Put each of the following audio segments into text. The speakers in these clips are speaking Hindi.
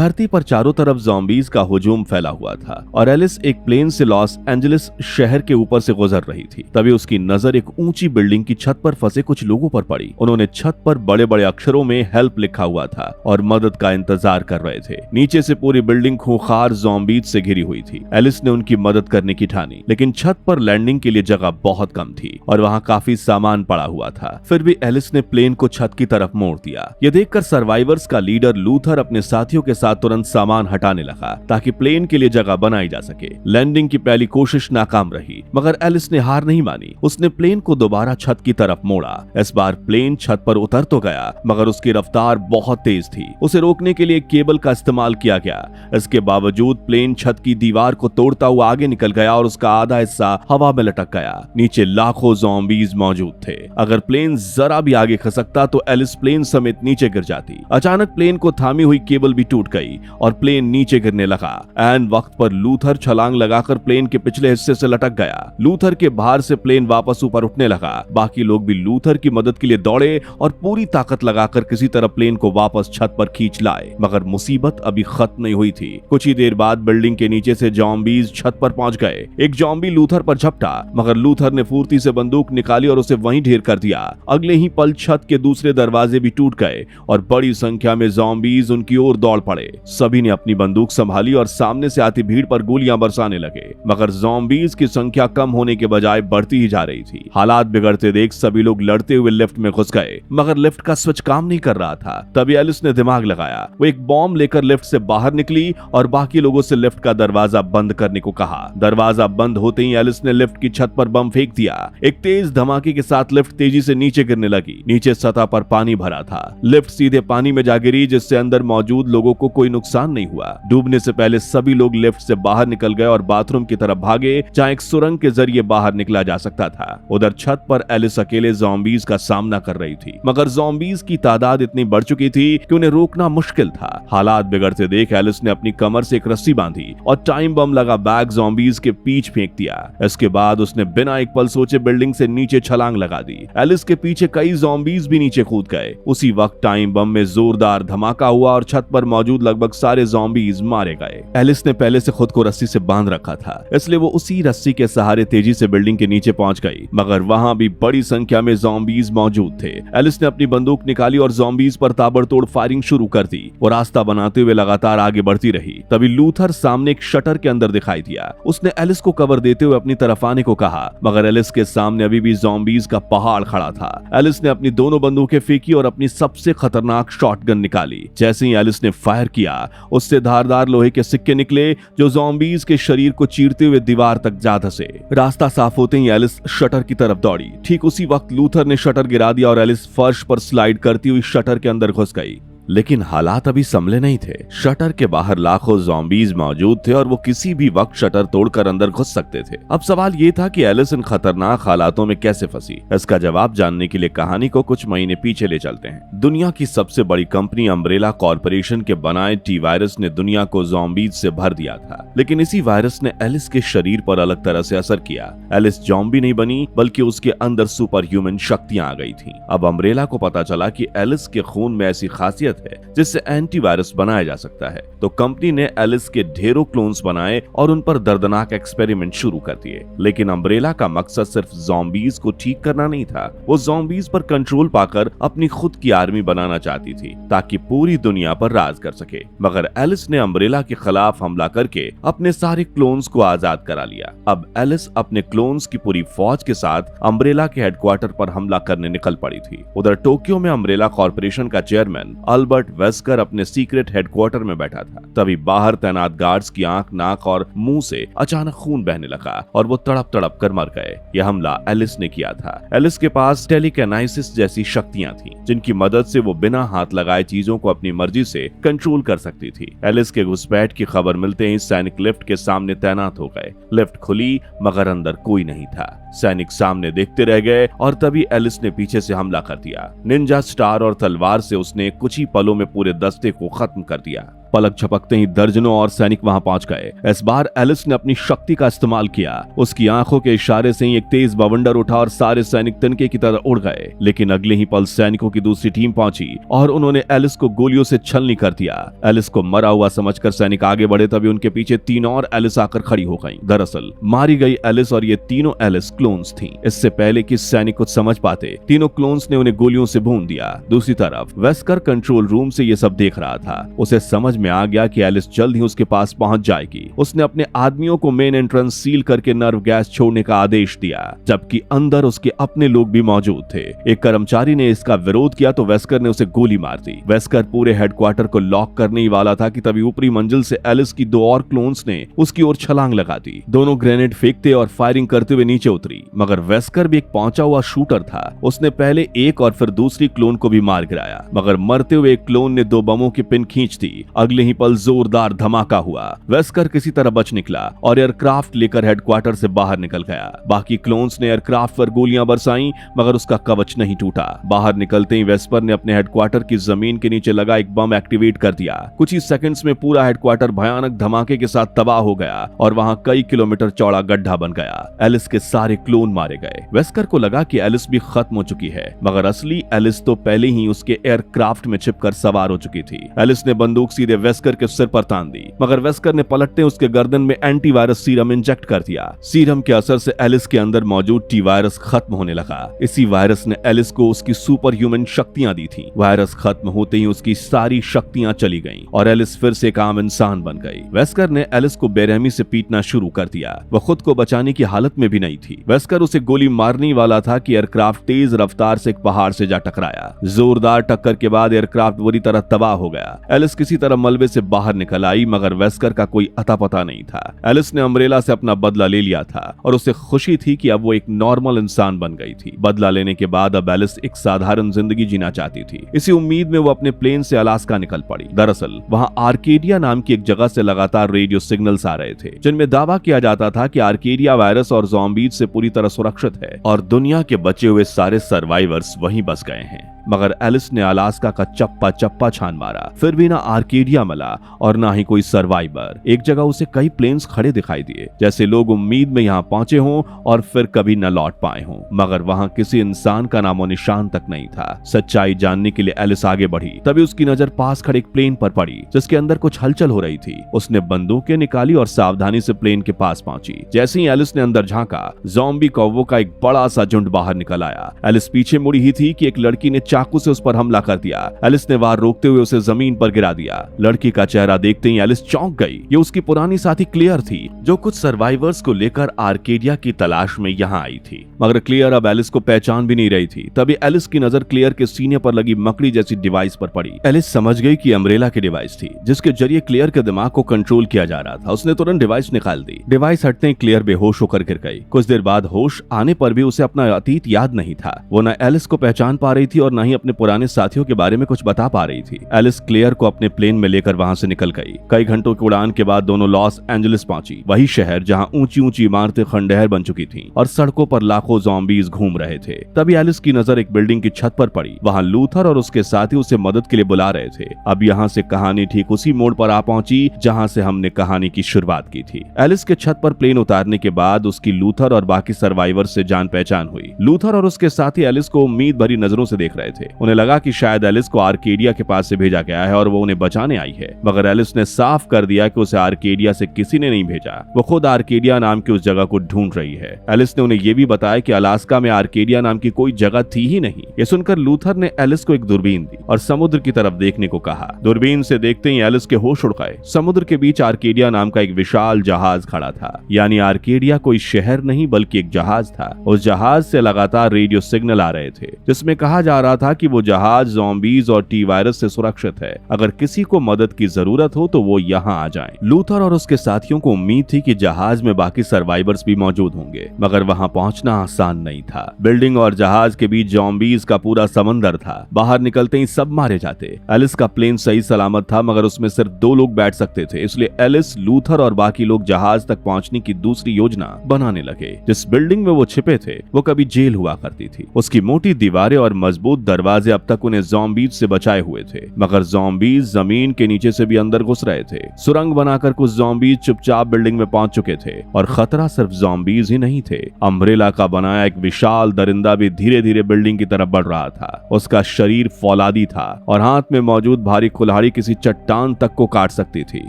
धरती पर चारों तरफ ज़ॉम्बीज का हुजूम फैला हुआ था और एलिस एक प्लेन से लॉस एंजलिस शहर के ऊपर से गुजर रही थी। तभी उसकी नजर एक ऊंची बिल्डिंग की छत पर फंसे कुछ लोगों पर पड़ी। उन्होंने छत पर बड़े बड़े अक्षरों में हेल्प लिखा हुआ था और मदद का इंतजार कर रहे थे। नीचे से पूरी बिल्डिंग खूंखार ज़ॉम्बीज से घिरी हुई थी। एलिस ने उनकी मदद करने की ठानी, लेकिन छत पर लैंडिंग के लिए जगह बहुत कम थी और वहाँ काफी सामान पड़ा हुआ था। फिर भी एलिस ने प्लेन को छत की तरफ मोड़ दिया। यह देखकर सर्वाइवर्स का लीडर लूथर अपने साथियों के साथ तुरंत सामान हटाने लगा ताकि प्लेन के लिए जगह बनाई जा सके। लैंडिंग की पहली कोशिश नाकाम रही, मगर एलिस ने हार नहीं मानी। उसने प्लेन को दोबारा छत की तरफ मोड़ा। इस बार प्लेन छत पर उतर तो गया, मगर उसकी रफ्तार बहुत तेज थी। उसे रोकने के लिए केबल का इस्तेमाल किया गया। इसके बावजूद प्लेन छत की दीवार को तोड़ता हुआ आगे निकल गया और उसका आधा हिस्सा हवा में लटक गया। नीचे लाखों ज़ॉम्बीज मौजूद थे। अगर प्लेन जरा भी आगे खसकता तो एलिस प्लेन समेत नीचे गिर जाती। अचानक प्लेन को थामी हुई केबल भी टूट गई और प्लेन नीचे गिरने लगा। ऐन वक्त पर लूथर छलांग लगाकर प्लेन के पिछले हिस्से से लटक गया। लूथर के भार से प्लेन वापस ऊपर उठने लगा। बाकी लोग भी लूथर की मदद के लिए दौड़े और पूरी ताकत लगाकर किसी तरह प्लेन को वापस छत पर खींच लाए। मगर मुसीबत अभी खत्म नहीं हुई थी। कुछ ही देर बाद बिल्डिंग के नीचे से ज़ॉम्बीज छत पर पहुंच गए। एक ज़ॉम्बी लूथर पर झपटा, मगर लूथर ने फुर्ती से बंदूक निकाली और उसे वहीं ढेर कर दिया। अगले ही पल छत के दूसरे दरवाजे भी टूट गए और बड़ी संख्या में ज़ॉम्बीज उनकी ओर दौड़ पड़े। सभी ने अपनी बंदूक संभाली और सामने से आती भीड़ पर गोलियां बरसाने लगे, मगर ज़ॉम्बीज की संख्या कम होने के बजाय बढ़ती ही जा रही थी। हालात बिगड़ते देख सभी लोग लड़ते हुए लिफ्ट में घुस गए, मगर लिफ्ट का स्विच काम नहीं कर रहा था। तभी एलिस ने दिमाग लगाया। वो एक बॉम्ब लेकर लिफ्ट से बाहर निकली और बाकी लोगों से लिफ्ट का दरवाजा बंद करने को कहा। दरवाजा बंद होते ही एलिस ने लिफ्ट की छत पर बम फेंक दिया। एक तेज धमाके के साथ लिफ्ट तेजी से नीचे गिरने लगी। नीचे सतह पर पानी भरा था। लिफ्ट सीधे पानी में जा गिरी, जिससे अंदर मौजूद लोगों को कोई नुकसान नहीं हुआ। डूबने से पहले सभी लोग लिफ्ट से बाहर निकल गए और बाथरूम की तरफ भागे, जहां एक सुरंग के जरिए बाहर निकला जा सकता था। उधर छत पर एलिस अकेले ज़ॉम्बीज का सामना कर रही थी, मगर ज़ॉम्बीज की तादाद इतनी बढ़ चुकी थी कि उन्हें रोकना मुश्किल था। हालात बिगड़ते देख एलिस ने अपनी कमर से एक रस्सी बांधी और टाइम बम लगा बैग ज़ॉम्बीज के पीछे फेंक दिया। इसके बाद उसने बिना एक पल सोचे बिल्डिंग से नीचे छलांग लगा दी। एलिस के पीछे कई ज़ॉम्बीज भी नीचे कूद गए। उसी वक्त टाइम बम में जोरदार धमाका हुआ और छत पर मौजूद लगभग सारे ज़ॉम्बीज मारे गए। एलिस ने पहले से खुद को रस्सी से बांध रखा था, इसलिए वो उसी रस्सी के सहारे तेजी से बिल्डिंग के नीचे पहुंच गई, मगर वहां भी बड़ी संख्या में ज़ॉम्बीज मौजूद थे। एलिस ने अपनी बंदूक निकाली और ज़ॉम्बीज पर ताबड़तोड़ फायरिंग शुरू कर दी। वो रास्ता बनाते हुए लगातार आगे बढ़ती रही। तभी लूथर सामने एक शटर के अंदर दिखाई दिया। उसने एलिस को कवर देते हुए अपनी तरफ आने को कहा, मगर एलिस के सामने अभी भी ज़ॉम्बीज का पहाड़ खड़ा था। एलिस ने अपनी दोनों बंदूकें फेंकी और अपनी सबसे खतरनाक शॉटगन निकाली। जैसे ही एलिस ने फायर किया, उससे धारदार लोहे के सिक्के निकले जो ज़ॉम्बीज के शरीर को चीरते हुए दीवार तक जा धसे। रास्ता साफ होते ही एलिस शटर की तरफ दौड़ी। ठीक उसी वक्त लूथर ने शटर गिरा दिया और एलिस फर्श पर स्लाइड करती हुई शटर के अंदर घुस गई। लेकिन हालात अभी संभले नहीं थे। शटर के बाहर लाखों ज़ॉम्बीज मौजूद थे और वो किसी भी वक्त शटर तोड़कर अंदर घुस सकते थे। अब सवाल ये था कि एलिस इन खतरनाक हालातों में कैसे फंसी। इसका जवाब जानने के लिए कहानी को कुछ महीने पीछे ले चलते हैं। दुनिया की सबसे बड़ी कंपनी अम्ब्रेला कॉर्पोरेशन के बनाए टी वायरस ने दुनिया को ज़ॉम्बीज से भर दिया था, लेकिन इसी वायरस ने एलिस के शरीर पर अलग तरह से असर किया। एलिस ज़ॉम्बी नहीं बनी, बल्कि उसके अंदर सुपर ह्यूमन शक्तियां आ गई थी। अब अम्ब्रेला को पता चला कि एलिस के खून में ऐसी खासियत है जिससे एंटीवायरस बनाया जा सकता है, तो कंपनी ने एलिस के ढेरों क्लोन्स बनाए और उन पर दर्दनाक एक्सपेरिमेंट शुरू कर दिए। लेकिन अम्ब्रेला का मकसद सिर्फ ज़ॉम्बीज को ठीक करना नहीं था। वो ज़ॉम्बीज पर कंट्रोल पाकर अपनी खुद की आर्मी बनाना चाहती थी ताकि पूरी दुनिया पर राज कर सके। मगर एलिस ने अम्ब्रेला के खिलाफ हमला करके अपने सारे क्लोन्स को आजाद करा लिया। अब एलिस अपने क्लोन्स की पूरी फौज के साथ अम्ब्रेला के हेडक्वार्टर पर हमला करने निकल पड़ी थी। उधर टोक्यो में अम्ब्रेला कॉर्पोरेशन का चेयरमैन अल्बर्ट वेस्कर अपने सीक्रेट हेडक्वार्टर में बैठा था। तभी बाहर तैनात गार्ड्स की आंख, नाक और मुंह से अचानक खून बहने लगा और वो तड़प तड़प कर मर गए। यह हमला एलिस ने किया था। एलिस के पास टेलीकिनेसिस जैसी शक्तियां थीं, जिनकी मदद से वो बिना हाथ लगाए चीजों को अपनी मर्जी से कंट्रोल कर सकती थी। एलिस के घुसपैठ की खबर मिलते ही सैनिक लिफ्ट के सामने तैनात हो गए। लिफ्ट खुली, मगर अंदर कोई नहीं था। सैनिक सामने देखते रह गए और तभी एलिस ने पीछे से हमला कर दिया। निंजा स्टार और तलवार से उसने कुछ ही पलों में पूरे दस्ते को खत्म कर दिया। पलक झपकते ही दर्जनों और सैनिक वहां पहुंच गए। इस बार एलिस ने अपनी शक्ति का इस्तेमाल किया। उसकी आंखों के इशारे से ही एक तेज बवंडर उठा और सारे सैनिक तिनके की तरह उड़ गए। लेकिन अगले ही पल सैनिकों की दूसरी टीम पहुंची और उन्होंने एलिस को गोलियों से छलनी कर दिया। एलिस को मरा हुआ समझकर सैनिक आगे बढ़े, तभी उनके पीछे 3 और एलिस आकर खड़ी हो गईं। दरअसल मारी गई एलिस और ये तीनों एलिस क्लोन्स थीं। इससे पहले कि सैनिक कुछ समझ पाते, तीनों क्लोन्स ने उन्हें गोलियों से भून दिया। दूसरी तरफ वेस्कर कंट्रोल रूम से ये सब देख रहा था। उसे समझ में आ गया कि एलिस जल्द ही उसके पास पहुंच जाएगी। उसने अपने आदमियों को मेन एंट्रेंस सील करके नर्व गैस छोड़ने का आदेश दिया, जबकि अंदर उसके अपने लोग भी मौजूद थे। एक कर्मचारी ने इसका विरोध किया तो वेस्कर ने उसे गोली मार दी। वेस्कर पूरे हेडक्वार्टर को लॉक करने ही वाला था कि तभी ऊपरी मंजिल से एलिस की 2 और क्लोन्स ने उसकी ओर छलांग लगा दी। दोनों ग्रेनेड फेंकते और फायरिंग करते हुए नीचे उतरी, मगर वेस्कर भी एक पहुंचा हुआ शूटर था। उसने पहले एक और फिर दूसरी क्लोन को भी मार गिराया, मगर मरते हुए एक क्लोन ने 2 बमों की पिन खींच दी। अगले ही पल जोरदार धमाका हुआ। वेस्कर किसी तरह बच निकला और एयरक्राफ्ट लेकर हेडक्वार्टर से बाहर निकल गया। बाकी क्लोन्स ने एयरक्राफ्ट पर गोलियां बरसाई, मगर उसका कवच नहीं टूटा। बाहर निकलते ही वेस्पर ने अपने हेडक्वार्टर की जमीन के नीचे लगा एक बम एक्टिवेट कर दिया। कुछ ही सेकंड्स में पूरा हेडक्वार्टर भयानक धमाके के साथ तबाह हो गया और वहां कई किलोमीटर चौड़ा गड्ढा बन गया। एलिस के सारे क्लोन मारे गए। वेस्कर को लगा कि एलिस भी खत्म हो चुकी है, मगर असली एलिस तो पहले ही उसके एयरक्राफ्ट में छिपकर सवार हो चुकी थी। एलिस ने बंदूक सीधे वेस्कर के सिर पर तान दी, मगर वेस्कर ने पलटते उसके गर्दन में एंटीवायरस सीरम इंजेक्ट कर दिया। सीरम के असर से एलिस के अंदर मौजूद टी वायरस खत्म होने लगा। इसी वायरस ने एलिस को उसकी सुपर ह्यूमन शक्तियां दी थी। वायरस खत्म होते ही उसकी सारी शक्तियां चली गईं और एलिस फिर से एक आम इंसान बन गई। वेस्कर ने एलिस को बेरहमी से पीटना शुरू कर दिया। वह खुद को बचाने की हालत में भी नहीं थी। वेस्कर उसे गोली मारने वाला था कि एयरक्राफ्ट तेज रफ्तार से एक पहाड़ से जा टकराया। जोरदार टक्कर के बाद एयरक्राफ्ट बुरी तरह तबाह हो गया। एलिस किसी तरह मलबे से बाहर निकल आई, मगर वेस्कर का कोई अता पता नहीं था। एलिस ने अम्ब्रेला से अपना बदला ले लिया था और उसे खुशी थी कि अब वो एक नॉर्मल इंसान बन गई थी। बदला लेने के बाद अब एलिस एक साधारण जिंदगी जीना चाहती थी। इसी उम्मीद में वो अपने प्लेन से अलास्का निकल पड़ी। दरअसल वहां आर्केडिया नाम की एक जगह से लगातार रेडियो सिग्नल्स आ रहे थे, जिनमें दावा किया जाता था कि आर्केडिया वायरस और ज़ॉम्बीज से पूरी तरह सुरक्षित है और दुनिया के बचे हुए सारे सर्वाइवर्स वहीं बस गए हैं। मगर एलिस ने अलास्का का चप्पा चप्पा छान मारा, फिर भी ना आर्केडिया मिला और ना ही कोई सर्वाइवर। एक जगह उसे कई प्लेन्स खड़े दिखाई दिए, जैसे लोग उम्मीद में यहाँ पहुंचे हों और फिर कभी न लौट पाए हों, मगर वहां किसी इंसान का नामो निशान तक नहीं था। सच्चाई जानने के लिए एलिस आगे बढ़ी, तभी उसकी नजर पास खड़े एक प्लेन पर पड़ी जिसके अंदर कुछ हलचल हो रही थी। उसने बंदूकें निकाली और सावधानी से प्लेन के पास पहुंची। जैसे ही एलिस ने अंदर झांका, ज़ॉम्बी कौवों का एक बड़ा सा झुंड बाहर निकल आया। एलिस पीछे मुड़ी ही थी कि एक लड़की ने चाकू से उस पर हमला कर दिया। एलिस ने वार रोकते हुए उसे जमीन पर गिरा दिया। लड़की का चेहरा देखते ही एलिस चौंक गई। ये उसकी पुरानी साथी क्लियर थी, जो कुछ सर्वाइवर्स को लेकर आर्केडिया की तलाश में यहाँ आई थी। मगर क्लियर अब एलिस को पहचान भी नहीं रही थी। तभी एलिस की नजर क्लियर के सीने पर लगी मकड़ी जैसी डिवाइस पर पड़ी। एलिस समझ गई कि अम्ब्रेला की डिवाइस थी, जिसके जरिए क्लियर के दिमाग को कंट्रोल किया जा रहा था। उसने तुरंत डिवाइस निकाल दी। डिवाइस हटते ही क्लियर बेहोश होकर गिर गई। कुछ देर बाद होश आने पर भी उसे अपना अतीत याद नहीं था। वो न एलिस को पहचान पा रही थी और न ही अपने पुराने साथियों के बारे में कुछ बता पा रही थी। एलिस क्लियर को अपने प्लेन में लेकर वहां से निकल गई। कई घंटों की उड़ान के बाद दोनों लॉस एंजलिस पहुंची, वही शहर जहां ऊंची ऊंची इमारतें खंडहर बन चुकी थीं और सड़कों पर लाखों ज़ॉम्बीज घूम रहे थे। तभी एलिस की नजर एक बिल्डिंग की छत पर पड़ी। वहां लूथर और उसके साथी उसे मदद के लिए बुला रहे थे। अब यहाँ से कहानी ठीक उसी मोड़ पर आ पहुंची जहां से हमने कहानी की शुरुआत की थी। एलिस के छत पर प्लेन उतारने के बाद उसकी लूथर और बाकी सर्वाइवर से जान पहचान हुई। लूथर और उसके साथी एलिस को उम्मीद भरी नजरों से देख रहे थे। उन्हें लगा कि शायद एलिस को आर्केडिया के पास से भेजा गया है और वो उन्हें बचाने आई है, मगर एलिस ने साफ कर दिया कि उसे आर्केडिया से किसी ने नहीं भेजा। वो खुद आर्केडिया नाम की उस जगह को ढूंढ रही है। एलिस ने उन्हें यह भी बताया कि अलास्का में आर्केडिया नाम की कोई जगह थी ही नहीं। ये सुनकर लूथर ने एलिस को एक दूरबीन दी और समुद्र की तरफ देखने को कहा। दूरबीन से देखते ही एलिस के होश उड़ गए। समुद्र के बीच आर्केडिया नाम का एक विशाल जहाज खड़ा था। यानी आर्केडिया कोई शहर नहीं बल्कि एक जहाज था। उस जहाज से लगातार रेडियो सिग्नल आ रहे थे, जिसमें कहा जा रहा था कि वो जहाज ज़ॉम्बीज और टी वायरस से सुरक्षित है। अगर किसी को मदद की जरूरत हो तो वो यहाँ आ जाएं। लूथर और उसके साथियों को उम्मीद थी कि जहाज में बाकी सर्वाइवर्स भी मौजूद होंगे, मगर वहां पहुंचना आसान नहीं था। बिल्डिंग और जहाज के बीच ज़ॉम्बीज का पूरा समंदर था। बाहर निकलते ही सब मारे जाते। एलिस का प्लेन सही सलामत था, मगर उसमें सिर्फ 2 लोग बैठ सकते थे। इसलिए एलिस, लूथर और बाकी लोग जहाज तक पहुंचने की दूसरी योजना बनाने लगे। जिस बिल्डिंग में वो छिपे थे वो कभी जेल हुआ करती थी। उसकी मोटी दीवारें और मजबूत दरवाजे अब तक उन्हें ज़ॉम्बीज से बचाए हुए थे, मगर ज़ॉम्बीज जमीन के नीचे से भी अंदर घुस रहे थे। सुरंग बनाकर कुछ ज़ॉम्बीज चुपचाप बिल्डिंग में पहुंच चुके थे और खतरा सिर्फ ज़ॉम्बीज ही नहीं थे। अम्ब्रेला का बनाया एक विशाल दरिंदा भी धीरे धीरे बिल्डिंग की तरफ बढ़ रहा था। उसका शरीर फौलादी था और हाथ में मौजूद भारी कुल्हाड़ी किसी चट्टान तक को काट सकती थी।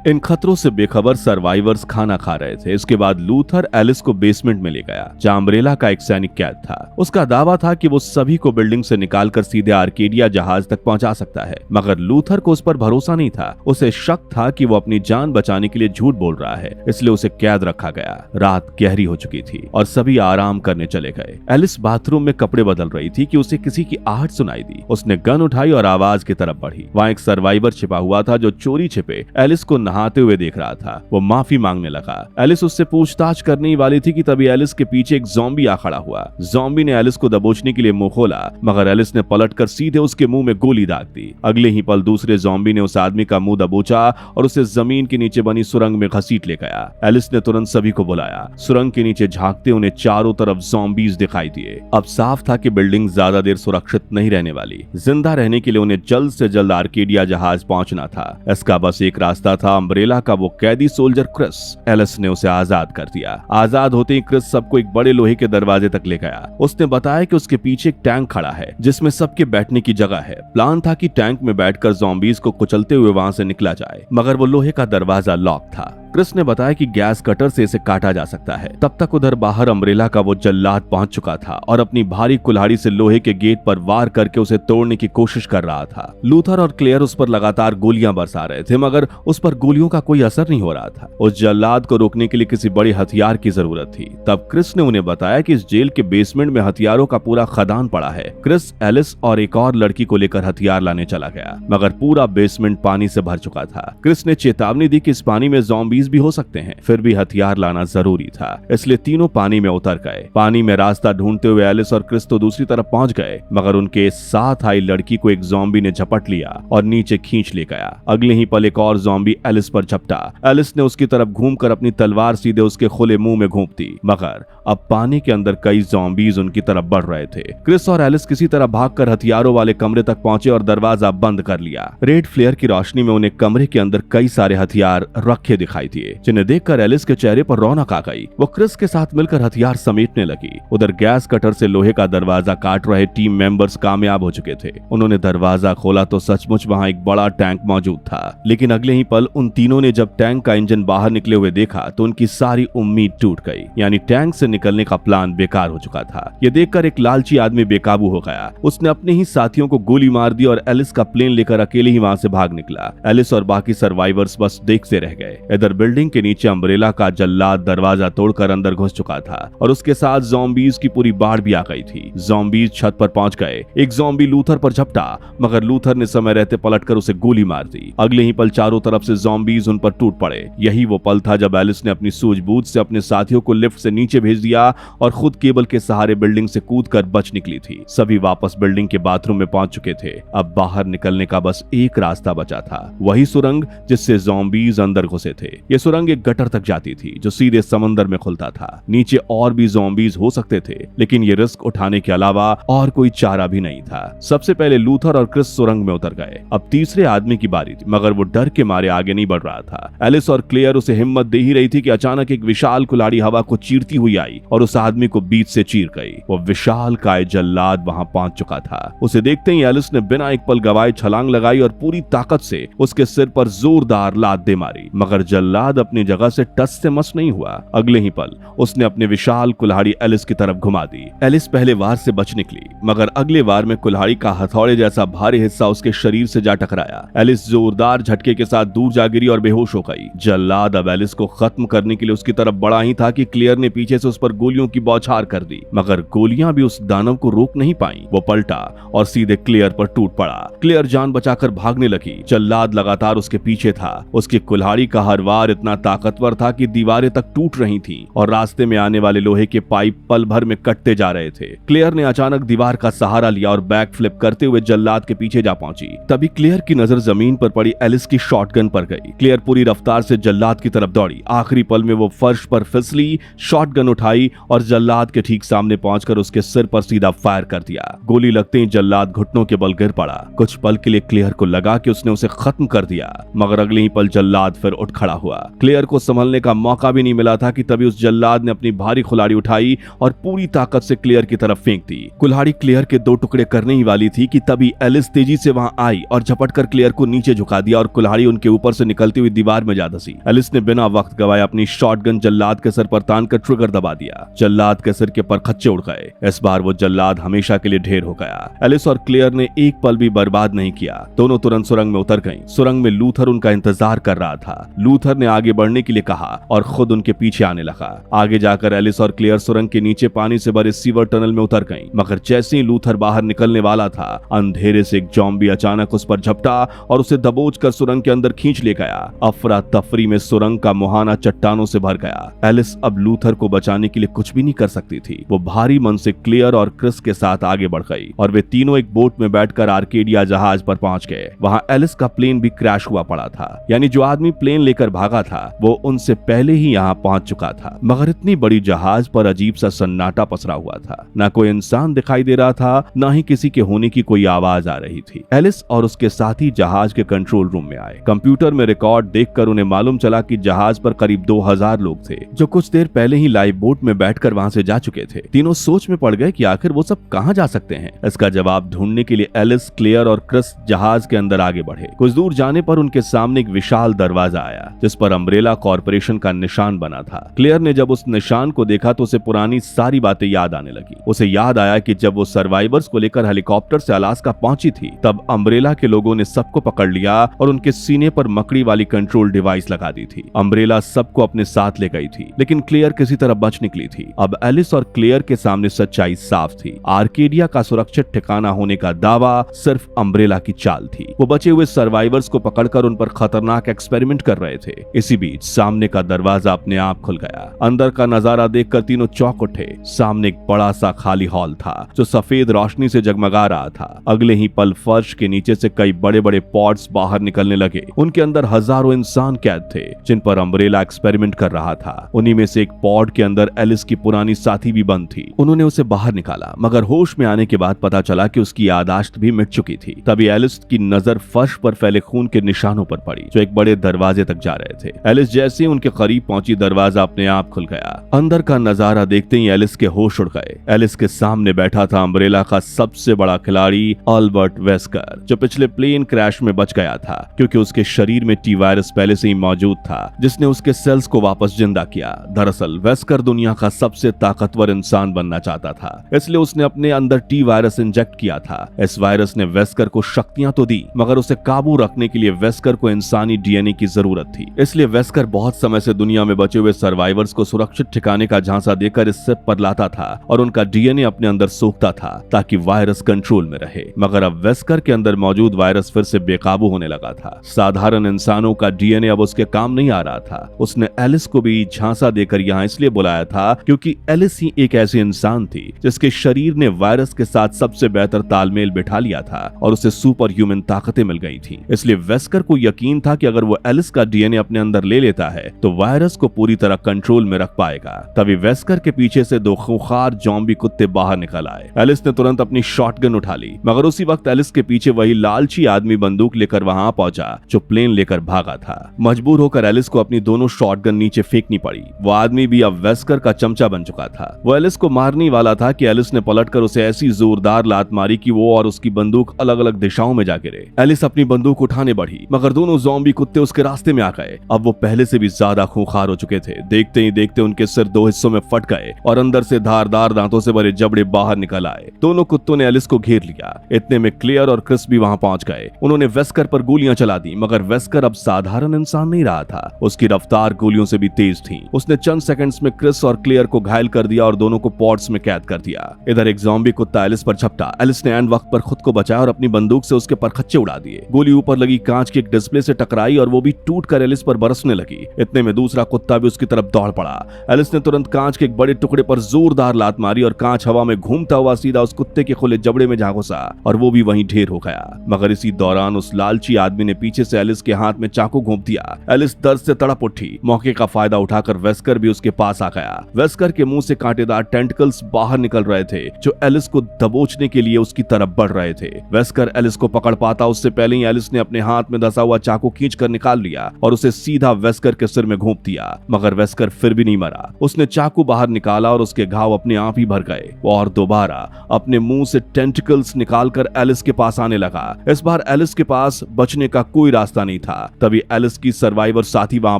इन खतरों से बेखबर सर्वाइवर्स खाना खा रहे थे। इसके बाद लूथर एलिस को बेसमेंट में ले गया, जहां अम्ब्रेला का एक सैनिक कैद था। उसका दावा था कि वो सभी को बिल्डिंग से निकालकर सीधे आर्केडिया जहाज तक पहुंचा सकता है, मगर लूथर को उस पर भरोसा नहीं था। उसे शक था कि वो अपनी जान बचाने के लिए झूठ बोल रहा है, इसलिए उसे कैद रखा गया। रात गहरी हो चुकी थी और सभी आराम करने चले गए। एलिस बाथरूम में कपड़े बदल रही थी कि उसे किसी की आहट सुनाई दी। उसने गन उठाई और आवाज की तरफ बढ़ी। वहां एक सर्वाइवर छिपा हुआ था जो चोरी छिपे एलिस को नहाते हुए देख रहा था। वो माफी मांगने लगा। एलिस उससे पूछताछ करने ही वाली थी कि तभी एलिस के पीछे एक ज़ॉम्बी आ खड़ा हुआ। ज़ॉम्बी ने एलिस को दबोचने के लिए मुंह खोला, मगर एलिस ने पलटकर सीधे उसके मुंह में गोली दाग दी। अगले ही पल दूसरे ज़ॉम्बी ने उस आदमी का मुंह दबोचा और उसे जमीन के नीचे बनी सुरंग में घसीट ले गया। एलिस ने तुरंत सभी को बुलाया। सुरंग के नीचे झांकते उन्हें चारों तरफ ज़ॉम्बीज दिखाई दिए। अब साफ था कि बिल्डिंग ज्यादा देर सुरक्षित नहीं रहने वाली। जिंदा रहने के लिए उन्हें जल्द से जल्द आर्केडिया जहाज पहुंचना था। इसका बस एक रास्ता था, अम्ब्रेला का वो कैदी सोल्जर क्रिस। एलिस ने उसे आजाद कर दिया। आजाद होते ही क्रिस सबको एक बड़े लोहे के दरवाजे तक ले गया। उसने बताया कि उसके पीछे एक टैंक खड़ा है जिसमें सबके बैठने की जगह है। प्लान था कि टैंक में बैठकर ज़ॉम्बीज को कुचलते हुए वहां से निकला जाए, मगर वो लोहे का दरवाजा लॉक था। क्रिस ने बताया कि गैस कटर से इसे काटा जा सकता है। तब तक उधर बाहर अम्ब्रेला का वो जल्लाद पहुंच चुका था और अपनी भारी कुल्हाड़ी से लोहे के गेट पर वार करके उसे तोड़ने की कोशिश कर रहा था। लूथर और क्लेयर उस पर लगातार गोलियां बरसा रहे थे, मगर उस पर गोलियों का कोई असर नहीं हो रहा था। उस जल्लाद को रोकने के लिए किसी बड़े हथियार की जरूरत थी। तब क्रिस ने उन्हें बताया कि इस जेल के बेसमेंट में हथियारों का पूरा खदान पड़ा है। क्रिस, एलिस और एक और लड़की को लेकर हथियार लाने चला गया, मगर पूरा बेसमेंट पानी से भर चुका था। क्रिस ने चेतावनी दी कि इस पानी में ज़ॉम्बीज भी हो सकते हैं, फिर भी हथियार लाना जरूरी था, इसलिए तीनों पानी में उतर गए। पानी में रास्ता ढूंढते हुए एलिस और क्रिस तो दूसरी तरफ पहुंच गए, मगर उनके साथ आई लड़की को एक ज़ॉम्बी ने झपट लिया और नीचे खींच ले गया। अगले ही पल एक और ज़ॉम्बी एलिस पर झपटा। एलिस ने उसकी तरफ घूमकर अपनी तलवार सीधे उसके खुले मुंह में घोंप दी, मगर अब पानी के अंदर कई ज़ॉम्बीज उनकी तरफ बढ़ रहे थे। क्रिस और एलिस किसी तरह भागकर हथियारों वाले कमरे तक पहुंचे और दरवाजा बंद कर लिया। रेड फ्लेयर की रोशनी में उन्हें कमरे के अंदर कई सारे हथियार रखे दिखाई दिए, जिन्हें देखकर एलिस के चेहरे पर रौनक आ गई। वो क्रिस के साथ मिलकर हथियार समेटने लगी। उधर गैस कटर से लोहे का दरवाजा काट रहे टीम मेंबर्स कामयाब हो चुके थे। उन्होंने दरवाजा खोला तो सचमुच वहां एक बड़ा टैंक मौजूद था, लेकिन अगले ही पल उन तीनों ने जब टैंक का इंजन बाहर निकले हुए देखा तो उनकी सारी उम्मीद टूट गई। यानी टैंक से निकलने का प्लान बेकार हो चुका था। ये देखकर एक लालची आदमी बेकाबू हो गया। उसने अपने ही साथियों को गोली मार दी और एलिस का प्लेन लेकर अकेले ही वहां से भाग निकला। एलिस और बाकी सर्वाइवर्स बस देखते रह गए। इधर बिल्डिंग के नीचे अम्ब्रेला का जल्लाद दरवाजा तोड़कर अंदर घुस चुका था और उसके साथ ज़ॉम्बीज की पूरी बाढ़ भी आ गई थी। ज़ॉम्बीज छत पर पहुंच गए। एक ज़ॉम्बी लूथर पर झपटा, मगर लूथर ने समय रहते पलटकर उसे गोली मार दी। अगले ही पल चारों तरफ से ज़ॉम्बीज उन पर टूट पड़े। यही वो पल था जब एलिस ने अपनी सूझबूझ से अपने साथियों को लिफ्ट से नीचे भेज दिया और खुद केबल के सहारे बिल्डिंग से कूदकर बच निकली थी। सभी वापस बिल्डिंग के बाथरूम में पहुंच चुके थे। अब बाहर निकलने का बस एक रास्ता बचा था, वही सुरंग जिससे ज़ॉम्बीज अंदर घुसे थे। ये सुरंग एक गटर तक जाती थी जो सीधे समंदर में खुलता था। नीचे और भी ज़ॉम्बीज हो सकते थे, लेकिन ये रिस्क उठाने के अलावा और कोई चारा भी नहीं था। सबसे पहले लूथर और क्रिस सुरंग में उतर गए। अब तीसरे आदमी की बारी थी, मगर वो डर के मारे आगे नहीं बढ़ रहा था। एलिस और क्लेयर उसे हिम्मत दे ही रही थी कि अचानक एक विशाल कुल्हाड़ी हवा को चीरती हुई आई और उस आदमी को बीच से चीर गई। वो विशाल काय जल्लाद वहां पहुंच चुका था। उसे देखते ही एलिस ने बिना एक पल गवाए छलांग लगाई और पूरी ताकत से उसके सिर पर जोरदार लात दे मारी, मगर जल्लाद अपनी जगह से टस से मस नहीं हुआ। अगले ही पल उसने अपने विशाल कुल्हाड़ी एलिस की तरफ घुमा दी। एलिस पहले वार से बच निकली, मगर अगले वार में कुल्हाड़ी का हथौड़े जैसा भारी हिस्सा उसके शरीर से जा टकराया। एलिस जोरदार झटके के साथ दूर जा गिरी और बेहोश हो गई। जल्लाद अब एलिस को खत्म करने के लिए उसकी तरफ बढ़ा ही था कि क्लेयर ने पीछे से उस पर गोलियों की बौछार कर दी, मगर गोलियां भी उस दानव को रोक नहीं पाई। वो पलटा और सीधे क्लेयर पर टूट पड़ा। क्लेयर जान बचाकर भागने लगी। जल्लाद लगातार उसके पीछे था। उसकी कुल्हाड़ी का हर वार इतना ताकतवर था कि दीवारें तक टूट रही थीं और रास्ते में आने वाले लोहे के पाइप पल भर में कटते जा रहे थे। क्लेयर ने अचानक दीवार का सहारा लिया और बैक फ्लिप करते हुए जल्लाद के पीछे जा पहुंची। तभी क्लेयर की नजर जमीन पर पड़ी एलिस की शॉटगन पर गई। क्लेयर पूरी रफ्तार से जल्लाद की तरफ दौड़ी। आखिरी पल में वो फर्श पर फिसली, शॉटगन उठाई और जल्लाद के ठीक सामने पहुंचकर उसके सिर पर सीधा फायर कर दिया। गोली लगते लगते ही जल्लाद घुटनों के बल गिर पड़ा। कुछ पल के लिए क्लेयर को लगा कि उसने उसे खत्म कर दिया, मगर अगले ही पल जल्लाद फिर उठ खड़ा हुआ। क्लेयर को संभलने का मौका भी नहीं मिला था कि तभी उस जल्लाद ने अपनी भारी कुल्हाड़ी उठाई और पूरी ताकत से क्लेयर की तरफ फेंक दी। कुल्हाड़ी क्लेयर के 2 टुकड़े करने ही वाली थी कि तभी एलिस तेजी से वहां आई और झपट कर क्लेयर को नीचे झुका दिया और कुल्हाड़ी उनके ऊपर से निकलती हुई दीवार में जा धंसी। एलिस ने बिना वक्त गवाए अपनी शॉटगन जल्लाद के सर पर तान कर ट्रिगर दबा दिया। जल्लाद के सिर के परखच्चे उड़ गए। इस बार वो जल्लाद हमेशा के लिए ढेर हो गया। एलिस और क्लेयर ने एक पल भी बर्बाद नहीं किया। दोनों तुरंत सुरंग में उतर गईं। सुरंग में लूथर उनका इंतजार कर रहा था। लूथर ने आगे बढ़ने के लिए कहा और खुद उनके पीछे आने लगा। आगे जाकर एलिस और क्लेयर सुरंग के नीचे पानी से भरे सीवर टनल में उतर गईं। मगर जैसे ही लूथर बाहर निकलने वाला था, अंधेरे से एक ज़ॉम्बी अचानक उस पर झपटा और उसे दबोचकर सुरंग के अंदर खींच ले गया। अफरा तफरी में सुरंग का मुहाना चट्टानों से भर गया। एलिस अब लूथर को बचाने के लिए कुछ भी नहीं कर सकती थी। वो भारी मन से क्लेयर और क्रिस के साथ आगे बढ़ गई और वे तीनों एक बोट में बैठकर आर्केडिया जहाज पर पहुंच गए। वहां एलिस का प्लेन भी क्रैश हुआ पड़ा था, यानी जो आदमी प्लेन लेकर भागा था वो उनसे पहले ही यहां पहुंच चुका था। मगर इतनी बड़ी जहाज पर अजीब सा सन्नाटा पसरा हुआ था। ना कोई इंसान दिखाई दे रहा था, ना ही किसी के होने की कोई आवाज आ रही थी। एलिस और उसके साथी जहाज के कंट्रोल रूम में आए। कंप्यूटर में रिकॉर्ड देखकर उन्हें मालूम चला कि जहाज पर करीब 2000 लोग थे, जो कुछ देर पहले ही लाइफ बोट में बैठकर वहां से जा चुके थे। तीनों सोच में पड़ गए कि आखिर वो सब कहां जा सकते हैं। इसका जवाब ढूंढने के लिए एलिस, क्लेयर और क्रिस जहाज के अंदर आगे बढ़े। कुछ दूर जाने पर उनके सामने एक विशाल दरवाजा आया, जिस पर अम्ब्रेला कॉर्पोरेशन का निशान बना था। क्लेयर ने जब उस निशान को देखा तो उसे पुरानी सारी बातें याद आने लगी। उसे याद आया कि जब वो सर्वाइवर्स को लेकर हेलीकॉप्टर से अलास्का पहुंची थी, तब अम्ब्रेला के लोगों ने सबको पकड़ लिया और उनके सीने पर मकड़ी वाली कंट्रोल डिवाइस लगा दी थी। अम्ब्रेला सबको अपने साथ ले गई थी, लेकिन क्लेयर किसी तरह बच निकली थी। अब एलिस और क्लेयर के सामने सच्चाई साफ थी। आर्केडिया का सुरक्षित ठिकाना होने का दावा सिर्फ अम्ब्रेला की चाल थी। वो बचे हुए सर्वाइवर्स को पकड़कर उन पर खतरनाक एक्सपेरिमेंट कर रहे थे। इसी बीच सामने का दरवाजा अपने आप खुल गया। अंदर का नजारा देखकर तीनों चौंक उठे। सामने एक बड़ा सा खाली हॉल था, जो सफेद रोशनी से जगमगा रहा था। अगले ही पल फर्श के नीचे से कई बड़े बड़े पॉड्स बाहर निकलने लगे। उनके अंदर हजारों इंसान कैद थे, जिन पर अम्ब्रेला एक्सपेरिमेंट कर रहा था। उन्हीं में से एक पॉड के अंदर एलिस की पुरानी साथी भी बंद थी। उन्होंने उसे बाहर निकाला, मगर होश में आने के बाद पता चला कि उसकी यादाश्त भी मिट चुकी थी। तभी एलिस की नजर फर्श पर फैले खून के निशानों पर पड़ी, जो एक बड़े दरवाजे तक जा रहे थे। एलिस जैसे ही उनके करीब पहुंची, दरवाजा अपने आप खुल गया। अंदर का नजारा देखते ही एलिस के होश उड़ गए। एलिस के सामने बैठा था अम्ब्रेला का सबसे बड़ा खिलाड़ी अल्बर्ट वेस्कर, जो पिछले प्लेन क्रैश में बच गया था, क्योंकि उसके शरीर में टी वायरस पहले से ही मौजूद था, जिसने उसके सेल्स को वापस जिंदा किया। दरअसल वेस्कर दुनिया का सबसे ताकतवर इंसान बनना चाहता था, इसलिए उसने अपने अंदर टी वायरस इंजेक्ट किया था। इस वायरस ने वेस्कर को शक्तियां तो दी, मगर उसे काबू रखने के लिए वेस्कर को इंसानी डीएनए की जरूरत थी। इसलिए वेस्कर बहुत समय से दुनिया में बचे हुए सर्वाइवर्स को सुरक्षित ठिकाने का झांसा देकर इस शिप पर लाता था और उनका डीएनए अपने अंदर सोखता था, ताकि वायरस कंट्रोल में रहे। मगर अब वेस्कर के अंदर मौजूद वायरस फिर से बेकाबू होने लगा था। साधारण इंसानों का डीएनए अब उसके काम नहीं आ रहा था। उसने एलिस को भी झांसा देकर यहाँ इसलिए बुलाया था क्योंकि एलिस ही एक ऐसी इंसान थी जिसके शरीर ने वायरस के साथ सबसे बेहतर तालमेल बिठा लिया था और उसे सुपर ह्यूमन ताकतें मिल गई थी। इसलिए वेस्कर को यकीन था कि अगर वो एलिस का डीएनए अपने अंदर ले लेता है तो वायरस को पूरी तरह कंट्रोल में रख पाएगा। तभी वेस्कर के पीछे से 2 खूंखार ज़ॉम्बी कुत्ते बाहर निकल आए। एलिस ने तुरंत अपनी शॉटगन उठा ली, मगर उसी वक्त एलिस के पीछे वही लालची आदमी बंदूक लेकर वहां पहुंचा जो प्लेन लेकर भागा था। मजबूर होकर एलिस को अपनी दोनों शॉटगन नीचे फेंकनी पड़ी। वो आदमी भी अब वेस्कर का चमचा बन चुका था। वो एलिस को मारने वाला था कि एलिस ने पलटकर उसे ऐसी जोरदार लात मारी कि वो और उसकी बंदूक अलग अलग दिशाओं में जा गिरे। एलिस अपनी बंदूक उठाने बढ़ी, मगर दोनों ज़ॉम्बी कुत्ते उसके रास्ते में आ गए। अब वो पहले से भी ज्यादा खूंखार हो चुके थे। देखते ही देखते उनके सिर 2 हिस्सों में फट गए और अंदर से धारदार दांतों से भरे जबड़े बाहर निकल आए। दोनों कुत्तों ने एलिस को घेर लिया। इतने में क्लेयर और क्रिस भी वहां पहुंच गए। उन्होंने वेस्कर पर गोलियां चला दी, मगर वेस्कर अब साधारण इंसान नहीं रहा था। उसकी रफ्तार गोलियों से भी तेज थी। उसने चंद सेकंड्स में क्रिस और क्लेयर को घायल कर दिया और दोनों को पॉड्स में कैद कर दिया। इधर एक ज़ॉम्बी कुत्ता एलिस पर झपटा। एलिस ने एंड वक्त पर खुद को बचाया और अपनी बंदूक से उसके परखच्चे उड़ा दिए। गोली ऊपर लगी कांच के एक डिस्प्ले से टकराई और वो भी टूटकर एलिस पर बरसने लगी। इतने में दूसरा कुत्ता भी उसकी तरफ दौड़ पड़ा। एलिस ने तुरंत कांच के एक बड़े टुकड़े पर जोरदार लात मारी और कांच हवा में घूमता हुआ सीधा उस कुत्ते के खुले जबड़े में जा घुसा और वो भी वहीं ढेर हो गया। मगर इसी दौरान उस लालची आदमी ने पीछे से एलिस के हाथ में चाकू घोंप दिया। एलिस दर्द से तड़प उठी। मौके का फायदा उठाकर वेस्कर भी उसके पास आ गया। वेस्कर के मुंह से कांटेदार टेंटिकल्स बाहर निकल रहे थे जो एलिस को दबोच बचने के लिए उसकी तरफ बढ़ रहे थे। वेस्कर एलिस को पकड़ पाता उससे पहले ही एलिस ने अपने हाथ में धंसा हुआ चाकू खींचकर निकाल लिया और उसे सीधा वेस्कर के सिर में घोंप दिया, मगर वेस्कर फिर भी नहीं मरा। उसने चाकू बाहर निकाला और उसके घाव अपने आप ही भर गए और दोबारा अपने मुंह से टेंटिकल्स निकालकर एलिस के पास आने लगा। इस बार एलिस के पास बचने का कोई रास्ता नहीं था। तभी एलिस की सर्वाइवर साथी वहां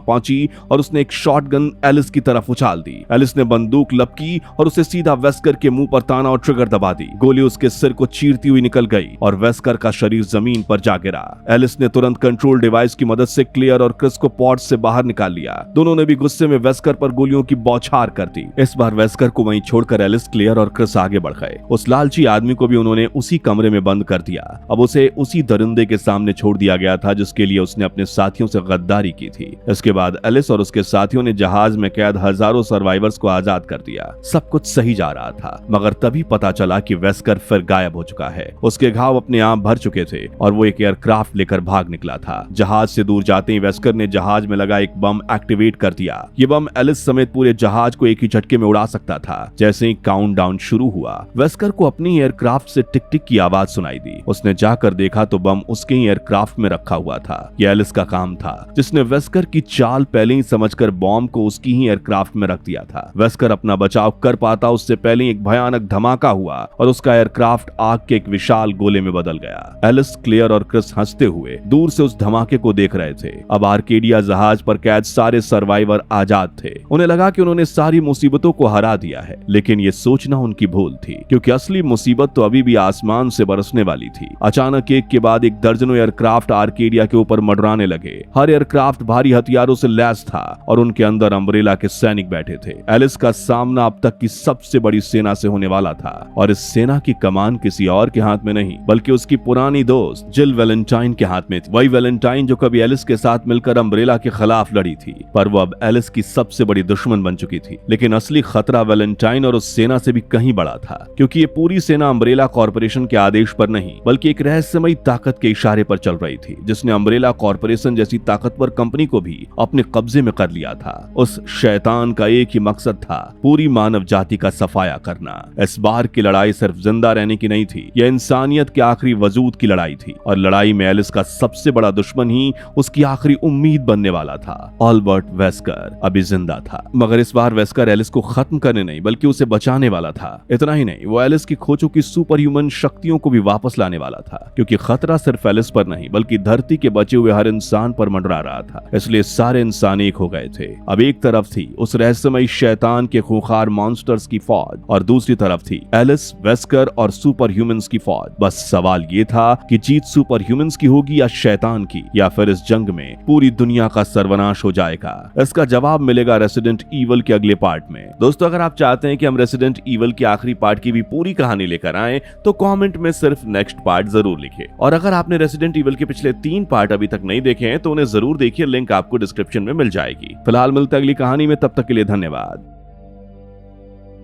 पहुंची और उसने एक शॉटगन एलिस की तरफ उछाल दी। एलिस ने बंदूक लपकी और उसे सीधा वेस्कर के मुंह पर ताना और ट्रिगर दबा दी। गोली उसके सिर को चीरती हुई निकल गई और वेस्कर का शरीर जमीन पर जा गिरा। एलिस ने तुरंत कंट्रोल डिवाइस की मदद से क्लियर और क्रिस को पॉड से बाहर निकाल लिया। दोनों ने भी गुस्से में वेस्कर पर गोलियों की बौछार कर दी। इस बार वेस्कर को वहीं छोड़कर एलिस, क्लियर और क्रिस आगे बढ़ गए। उस लालची आदमी को भी उन्होंने उसी कमरे में बंद कर दिया। अब उसे उसी दरिंदे के सामने छोड़ दिया गया था जिसके लिए उसने अपने साथियों से गद्दारी की थी। इसके बाद एलिस और उसके साथियों ने जहाज में कैद हजारों सर्वाइवर्स को आजाद कर दिया। सब कुछ सही जा रहा था, मगर तभी पता चला कि वेस्कर फिर गायब हो चुका है। उसके घाव अपने आप भर चुके थे और वो एक एयरक्राफ्ट लेकर भाग निकला था। जहाज से दूर जाते ही वेस्कर ने जहाज में लगा एक बम एक्टिवेट कर दिया। ये बम एलिस समेत पूरे जहाज को एक ही झटके में उड़ा सकता था। जैसे ही काउंटडाउन शुरू हुआ, वेस्कर को अपनी एयरक्राफ्ट से टिक टिक की आवाज सुनाई दी। उसने जाकर देखा तो बम उसके ही एयरक्राफ्ट में रखा हुआ था। यह एलिस का काम था, जिसने वेस्कर की चाल पहले ही समझकर बॉम्ब को उसकी ही एयरक्राफ्ट में रख दिया था। वेस्कर अपना बचाव कर पाता उससे पहले एक भयानक धमाका हुआ और उसका एयरक्राफ्ट आग के एक विशाल गोले में बदल गया। एलिस, क्लियर और क्रिस हंसते हुए दूर से उस धमाके को देख रहे थे। अब आर्केडिया जहाज पर कैद सारे सर्वाइवर आजाद थे। उन्हें लगा कि उन्होंने सारी मुसीबतों को हरा दिया है, लेकिन ये सोचना उनकी भूल थी, क्योंकि असली मुसीबत तो अभी भी आसमान से बरसने वाली थी। अचानक एक के बाद एक दर्जनों एयरक्राफ्ट आर्केडिया के ऊपर मंडराने लगे। हर एयरक्राफ्ट भारी हथियारों से लैस था और उनके अंदर अम्ब्रेला के सैनिक बैठे थे। एलिस का सामना अब तक की सबसे बड़ी सेना से होने वाला था और इस सेना की कमान किसी और के हाथ में नहीं, बल्कि उसकी पुरानी दोस्त जिल वैलेंटाइन के हाथ में थी। वही वैलेंटाइन जो कभी एलिस के साथ मिलकर अम्ब्रेला के खिलाफ लड़ी थी, पर वो अब एलिस की सबसे बड़ी दुश्मन बन चुकी थी। लेकिन असली खतरा वैलेंटाइन और उस सेना से भी कहीं बड़ा था, क्योंकि ये पूरी सेना अम्ब्रेला कॉर्पोरेशन के आदेश पर नहीं, बल्कि एक रहस्यमयी ताकत के इशारे पर चल रही थी, जिसने अम्ब्रेला कॉर्पोरेशन जैसी ताकतवर कंपनी को भी अपने कब्जे में कर लिया था। उस शैतान का एक ही मकसद था, पूरी मानव जाति का सफाया करना। इस बार की लड़ाई सिर्फ जिंदा रहने की नहीं थी, यह इंसानियत के आखिरी वजूद की लड़ाई थी। और लड़ाई में एलिस का सबसे बड़ा दुश्मन ही उसकी आखिरी उम्मीद बनने वाला था। अल्बर्ट वेस्कर अभी जिंदा था, मगर इस बार वेस्कर एलिस को खत्म करने नहीं, बल्कि उसे बचाने वाला था। इतना ही नहीं, वो एलिस की खो चुकी सुपर ह्यूमन शक्तियों को भी वापस लाने वाला था, क्योंकि खतरा सिर्फ एलिस पर नहीं, बल्कि धरती के बचे हुए हर इंसान पर मंडरा रहा था। इसलिए सारे इंसान एक हो गए थे। अब एक तरफ थी उस रहस्यमयी शैतान के खूंखार मॉन्स्टर्स की फौज और दूसरी तरफ थी एलिस, वेस्कर और सुपर ह्यूमंस की फौज। बस सवाल ये था कि जीत सुपर ह्यूमंस की होगी या शैतान की, या फिर इस जंग में पूरी दुनिया का सर्वनाश हो जाएगा। इसका जवाब मिलेगा रेसिडेंट ईवल के अगले पार्ट में। दोस्तों, अगर आप चाहते हैं कि हम रेसिडेंट ईवल की आखिरी पार्ट की भी पूरी कहानी लेकर आएं, तो कमेंट में सिर्फ नेक्स्ट पार्ट जरूर लिखें। और अगर आपने रेसिडेंट ईवल के पिछले 3 पार्ट अभी तक नहीं देखे हैं तो उन्हें जरूर देखिए, लिंक आपको डिस्क्रिप्शन में मिल जाएगी। फिलहाल मिलते हैं अगली कहानी में, तब तक के लिए धन्यवाद।